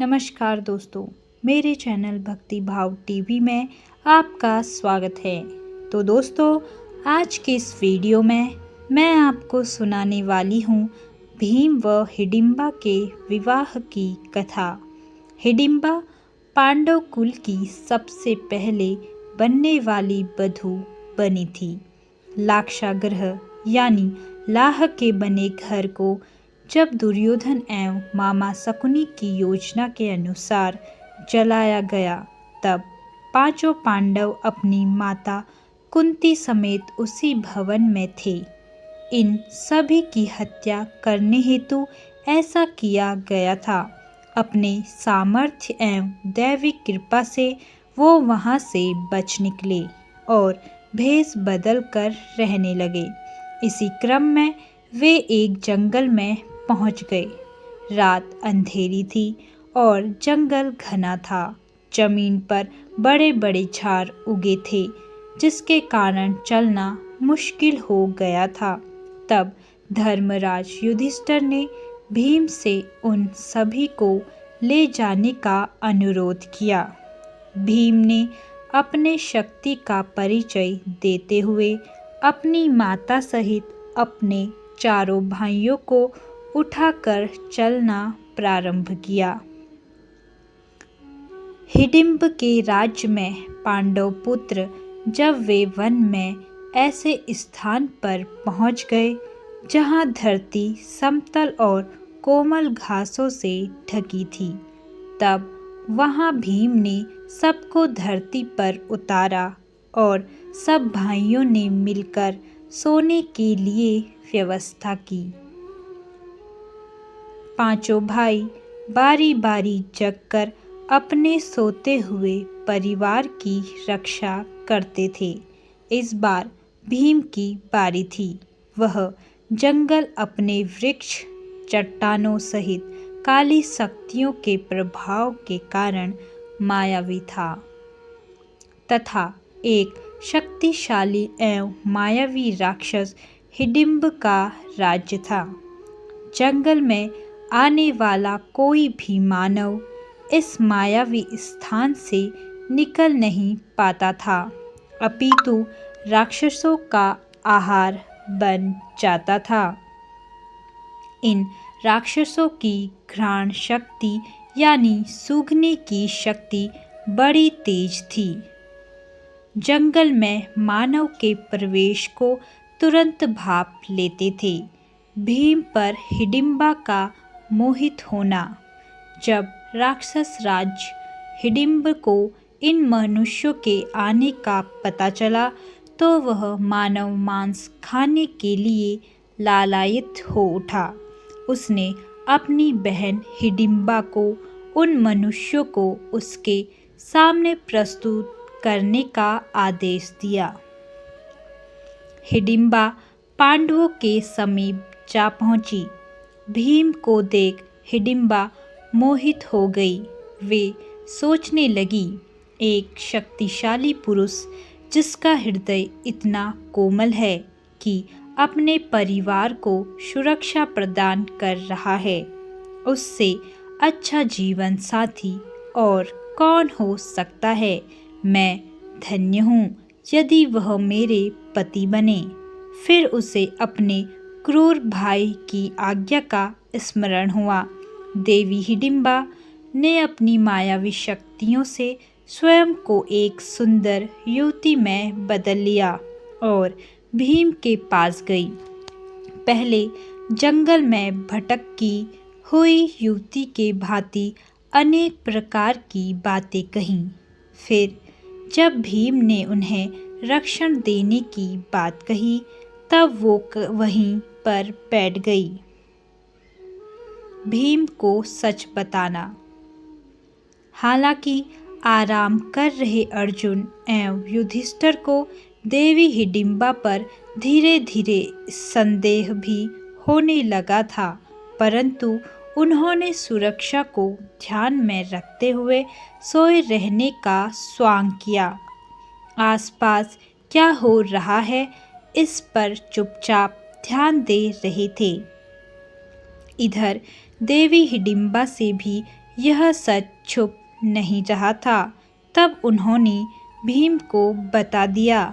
नमस्कार दोस्तों, मेरे चैनल भक्ति भाव टीवी में आपका स्वागत है। तो दोस्तों, आज के इस वीडियो में मैं आपको सुनाने वाली हूँ भीम व हिडिंबा के विवाह की कथा। हिडिंबा पांडव कुल की सबसे पहले बनने वाली वधू बनी थी। लाक्षागृह यानी लाह के बने घर को जब दुर्योधन एवं मामा शकुनी की योजना के अनुसार जलाया गया, तब पांचों पांडव अपनी माता कुंती समेत उसी भवन में थे। इन सभी की हत्या करने हेतु ऐसा किया गया था। अपने सामर्थ्य एवं दैविक कृपा से वो वहां से बच निकले और भेष बदल कर रहने लगे। इसी क्रम में वे एक जंगल में पहुंच गए। रात अंधेरी थी और जंगल घना था। जमीन पर बड़े बड़े झाड़ उगे थे, जिसके कारण चलना मुश्किल हो गया था। तब धर्मराज युधिष्ठिर ने भीम से उन सभी को ले जाने का अनुरोध किया। भीम ने अपने शक्ति का परिचय देते हुए अपनी माता सहित अपने चारों भाइयों को उठाकर चलना प्रारंभ किया। हिडिंब के राज्य में पांडव पुत्र जब वे वन में ऐसे स्थान पर पहुंच गए जहां धरती समतल और कोमल घासों से ढकी थी, तब वहां भीम ने सबको धरती पर उतारा और सब भाइयों ने मिलकर सोने के लिए व्यवस्था की। पांचों भाई बारी बारी जगकर अपने सोते हुए परिवार की रक्षा करते थे। इस बार भीम की बारी थी। वह जंगल अपने वृक्ष, चट्टानों सहित काली शक्तियों के प्रभाव के कारण मायावी था तथा एक शक्तिशाली एवं मायावी राक्षस हिडिंब का राज्य था। जंगल में आने वाला कोई भी मानव इस मायावी स्थान से निकल नहीं पाता था, अपितु राक्षसों का आहार बन जाता था। इन राक्षसों की घ्राण शक्ति यानी सूंघने की शक्ति बड़ी तेज थी। जंगल में मानव के प्रवेश को तुरंत भाप लेते थे। भीम पर हिडिंबा का मोहित होना। जब राक्षस राज हिडिंब को इन मनुष्यों के आने का पता चला, तो वह मानव मांस खाने के लिए लालायित हो उठा। उसने अपनी बहन हिडिंबा को उन मनुष्यों को उसके सामने प्रस्तुत करने का आदेश दिया। हिडिंबा पांडवों के समीप जा पहुंची। भीम को देख हिडिंबा मोहित हो गई। वे सोचने लगी, एक शक्तिशाली पुरुष जिसका हृदय इतना कोमल है कि अपने परिवार को सुरक्षा प्रदान कर रहा है, उससे अच्छा जीवन साथी और कौन हो सकता है। मैं धन्य हूँ यदि वह मेरे पति बने। फिर उसे अपने क्रूर भाई की आज्ञा का स्मरण हुआ। देवी हिडिंबा ने अपनी मायावी शक्तियों से स्वयं को एक सुंदर युवती में बदल लिया और भीम के पास गई। पहले जंगल में भटकी हुई युवती के भांति अनेक प्रकार की बातें कहीं। फिर जब भीम ने उन्हें रक्षण देने की बात कही, तब वो वहीं पर बैठ गई। भीम को सच बताना। हालांकि आराम कर रहे अर्जुन एवं युधिष्ठिर को देवी हिडिंबा पर धीरे धीरे संदेह भी होने लगा था, परंतु उन्होंने सुरक्षा को ध्यान में रखते हुए सोए रहने का स्वांग किया। आसपास क्या हो रहा है इस पर चुपचाप ध्यान दे रहे थे। इधर देवी हिडिंबा से भी यह सच छुप नहीं रहा था। तब उन्होंने भीम को बता दिया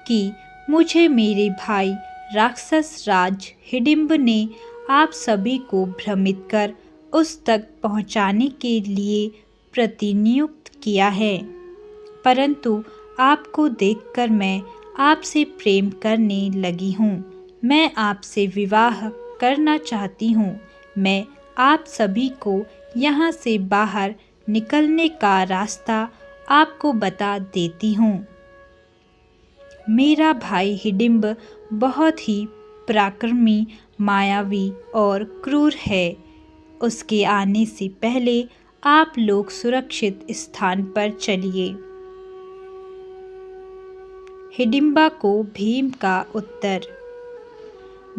कि मुझे मेरे भाई राक्षस राज हिडिंब ने आप सभी को भ्रमित कर उस तक पहुंचाने के लिए प्रतिनियुक्त किया है। परंतु आपको देखकर मैं आपसे प्रेम करने लगी हूँ। मैं आपसे विवाह करना चाहती हूँ। मैं आप सभी को यहाँ से बाहर निकलने का रास्ता आपको बता देती हूँ। मेरा भाई हिडिंब बहुत ही पराक्रमी, मायावी और क्रूर है। उसके आने से पहले आप लोग सुरक्षित स्थान पर चलिए। हिडिंबा को भीम का उत्तर।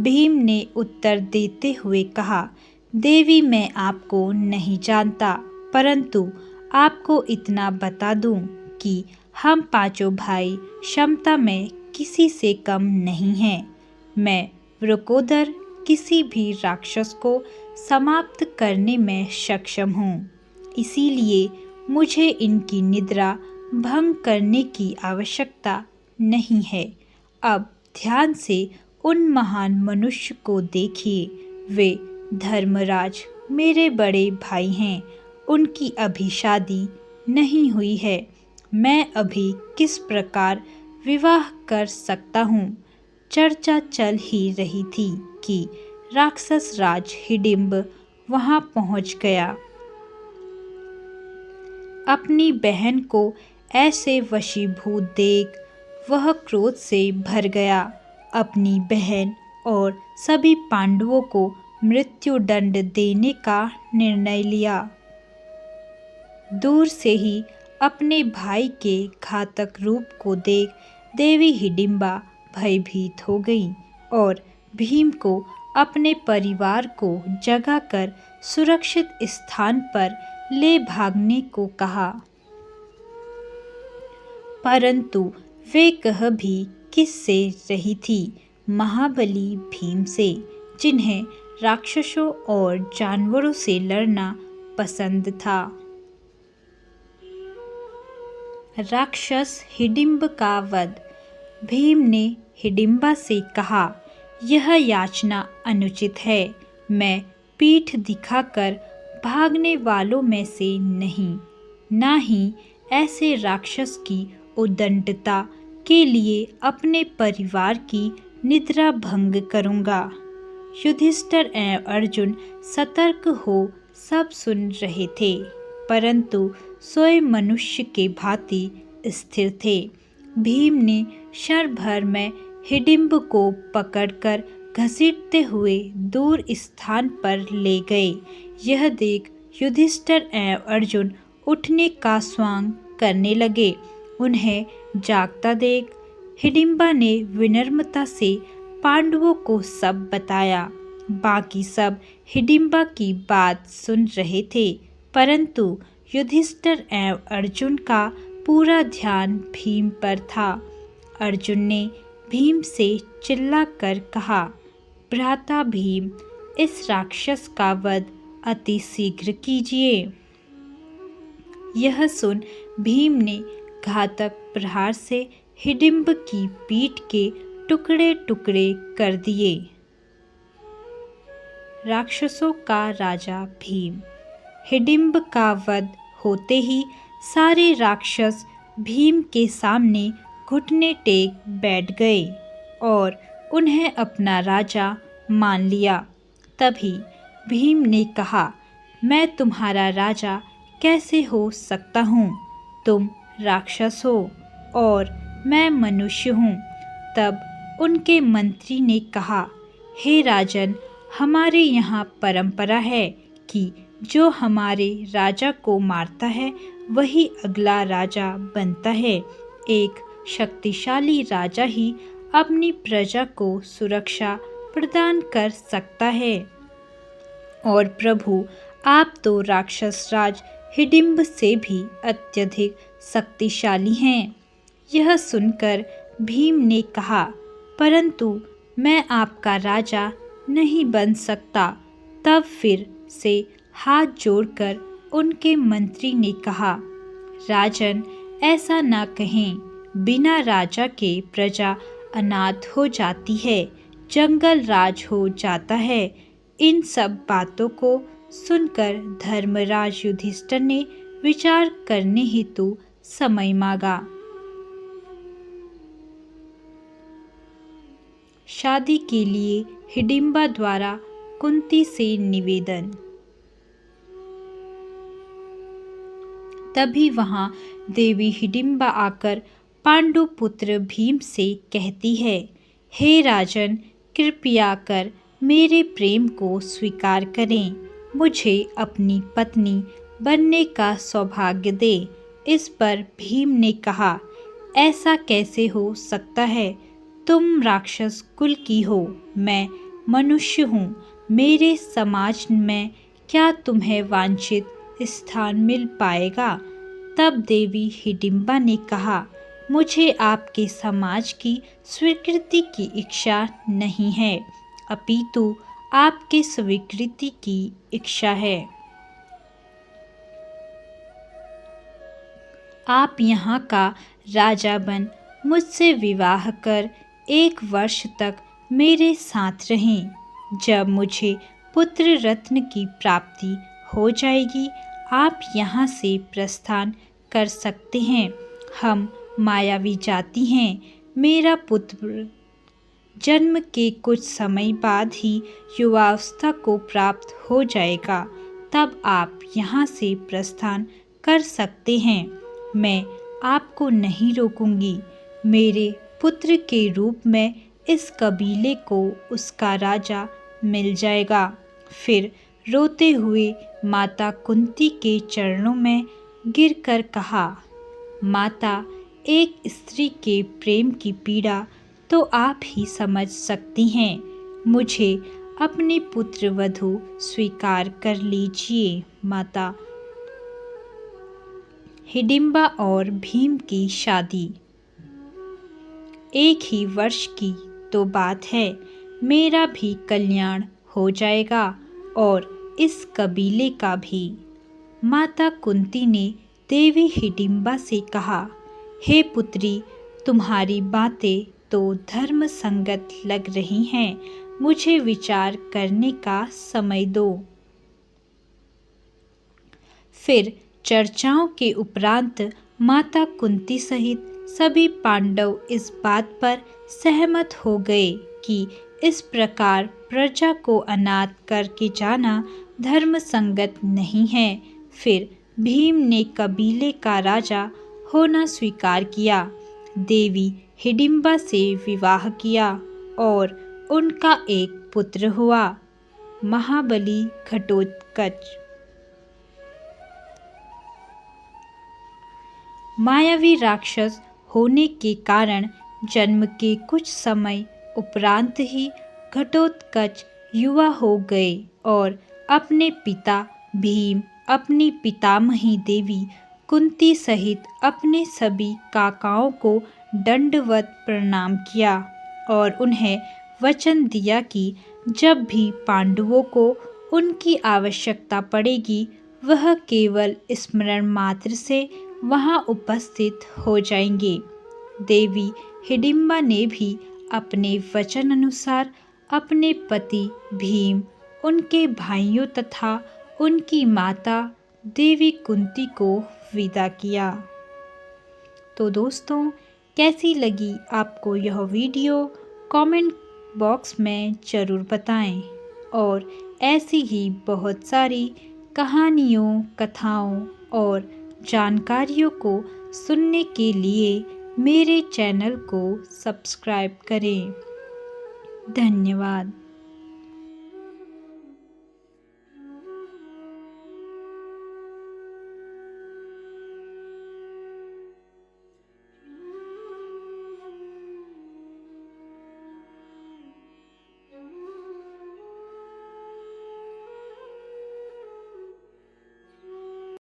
भीम ने उत्तर देते हुए कहा, देवी मैं आपको नहीं जानता, परंतु आपको इतना बता दूं कि हम पांचों भाई क्षमता में किसी से कम नहीं हैं। मैं वृकोदर किसी भी राक्षस को समाप्त करने में सक्षम हूँ। इसीलिए मुझे इनकी निद्रा भंग करने की आवश्यकता नहीं है। अब ध्यान से उन महान मनुष्य को देखिए। वे धर्मराज मेरे बड़े भाई हैं। उनकी अभी शादी नहीं हुई है। मैं अभी किस प्रकार विवाह कर सकता हूँ? चर्चा चल ही रही थी कि राक्षस राज हिडिंब वहां पहुंच गया। अपनी बहन को ऐसे वशीभूत देख वह क्रोध से भर गया। अपनी बहन और सभी पांडवों को मृत्युदंड देने का निर्णय लिया। दूर से ही अपने भाई के घातक रूप को देख देवी हिडिंबा भयभीत हो गई और भीम को अपने परिवार को जगाकर सुरक्षित स्थान पर ले भागने को कहा। परंतु वे कह भी किससे रही थी? महाबली भीम से, जिन्हें राक्षसों और जानवरों से लड़ना पसंद था। राक्षस हिडिंब का वध। भीम ने हिडिंबा से कहा, यह याचना अनुचित है। मैं पीठ दिखाकर भागने वालों में से नहीं, ना ही ऐसे राक्षस की उद्दंडता के लिए अपने परिवार की निद्रा भंग करूंगा। युधिष्ठिर एवं अर्जुन सतर्क हो सब सुन रहे थे, परंतु स्वयं मनुष्य के भांति स्थिर थे। भीम ने क्षण भर में हिडिंब को पकड़कर घसीटते हुए दूर स्थान पर ले गए। यह देख युधिष्ठिर एवं अर्जुन उठने का स्वांग करने लगे। उन्हें जागता देख हिडिंबा ने विनम्रता से पांडवों को सब बताया। बाकी सब हिडिंबा की बात सुन रहे थे, परंतु युधिष्ठिर एवं अर्जुन का पूरा ध्यान भीम पर था। अर्जुन ने भीम से चिल्लाकर कहा, भ्राता भीम, इस राक्षस का वध अति शीघ्र कीजिए। यह सुन भीम ने घातक प्रहार से हिडिंब की पीठ के टुकड़े टुकड़े कर दिए। राक्षसों का राजा भीम। हिडिंब का वध होते ही सारे राक्षस भीम के सामने घुटने टेक बैठ गए और उन्हें अपना राजा मान लिया। तभी भीम ने कहा, मैं तुम्हारा राजा कैसे हो सकता हूँ? तुम राक्षस हो और मैं मनुष्य हूँ। तब उनके मंत्री ने कहा, हे राजन, हमारे यहाँ परंपरा है कि जो हमारे राजा को मारता है वही अगला राजा बनता है। एक शक्तिशाली राजा ही अपनी प्रजा को सुरक्षा प्रदान कर सकता है। और प्रभु, आप तो राक्षस राज हिडिंब से भी अत्यधिक शक्तिशाली हैं। यह सुनकर भीम ने कहा, परंतु मैं आपका राजा नहीं बन सकता। तब फिर से हाथ जोड़कर उनके मंत्री ने कहा, राजन, ऐसा ना कहें। बिना राजा के प्रजा अनाथ हो जाती है, जंगल राज हो जाता है। इन सब बातों को सुनकर धर्मराज युधिष्ठिर ने विचार करने हेतु समय मांगा। शादी के लिए हिडिंबा द्वारा कुंती से निवेदन। तभी वहां देवी हिडिंबा आकर पांडु पुत्र भीम से कहती है, हे राजन, कृपया कर मेरे प्रेम को स्वीकार करें। मुझे अपनी पत्नी बनने का सौभाग्य दे। इस पर भीम ने कहा, ऐसा कैसे हो सकता है? तुम राक्षस कुल की हो, मैं मनुष्य हूँ। मेरे समाज में क्या तुम्हें वांछित स्थान मिल पाएगा? तब देवी हिडिंबा ने कहा, मुझे आपके समाज की स्वीकृति की इच्छा नहीं है, अपितु आपके स्वीकृति की इच्छा है। आप यहाँ का राजा बन मुझसे विवाह कर 1 वर्ष तक मेरे साथ रहें। जब मुझे पुत्र रत्न की प्राप्ति हो जाएगी, आप यहाँ से प्रस्थान कर सकते हैं। हम मायावी जाति हैं। मेरा पुत्र जन्म के कुछ समय बाद ही युवावस्था को प्राप्त हो जाएगा। तब आप यहाँ से प्रस्थान कर सकते हैं। मैं आपको नहीं रोकूंगी। मेरे पुत्र के रूप में इस कबीले को उसका राजा मिल जाएगा। फिर रोते हुए माता कुंती के चरणों में गिरकर कहा, माता, एक स्त्री के प्रेम की पीड़ा तो आप ही समझ सकती हैं। मुझे अपने पुत्र वधू स्वीकार कर लीजिए। माता। हिडिंबा और भीम की शादी। 1 ही वर्ष की तो बात है, मेरा भी कल्याण हो जाएगा और इस कबीले का भी। माता कुंती ने देवी हिडिंबा से कहा, हे पुत्री, तुम्हारी बातें तो धर्म संगत लग रही हैं। मुझे विचार करने का समय दो। फिर चर्चाओं के उपरांत माता कुंती सहित सभी पांडव इस बात पर सहमत हो गए कि इस प्रकार प्रजा को अनाथ करके जाना धर्म संगत नहीं है। फिर भीम ने कबीले का राजा होना स्वीकार किया, देवी हिडिंबा से विवाह किया और उनका एक पुत्र हुआ, महाबली घटोत्कच। मायावी राक्षस होने के कारण जन्म के कुछ समय उपरांत ही घटोत्कच युवा हो गए और अपने पिता भीम, अपनी पितामही देवी कुंती सहित अपने सभी काकाओं को दंडवत प्रणाम किया और उन्हें वचन दिया कि जब भी पांडवों को उनकी आवश्यकता पड़ेगी, वह केवल स्मरण मात्र से वहां उपस्थित हो जाएंगे। देवी हिडिंबा ने भी अपने वचन अनुसार अपने पति भीम, उनके भाइयों तथा उनकी माता देवी कुंती को विदा किया। तो दोस्तों, कैसी लगी आपको यह वीडियो? कमेंट बॉक्स में ज़रूर बताएं और ऐसी ही बहुत सारी कहानियों, कथाओं और जानकारियों को सुनने के लिए मेरे चैनल को सब्सक्राइब करें। धन्यवाद।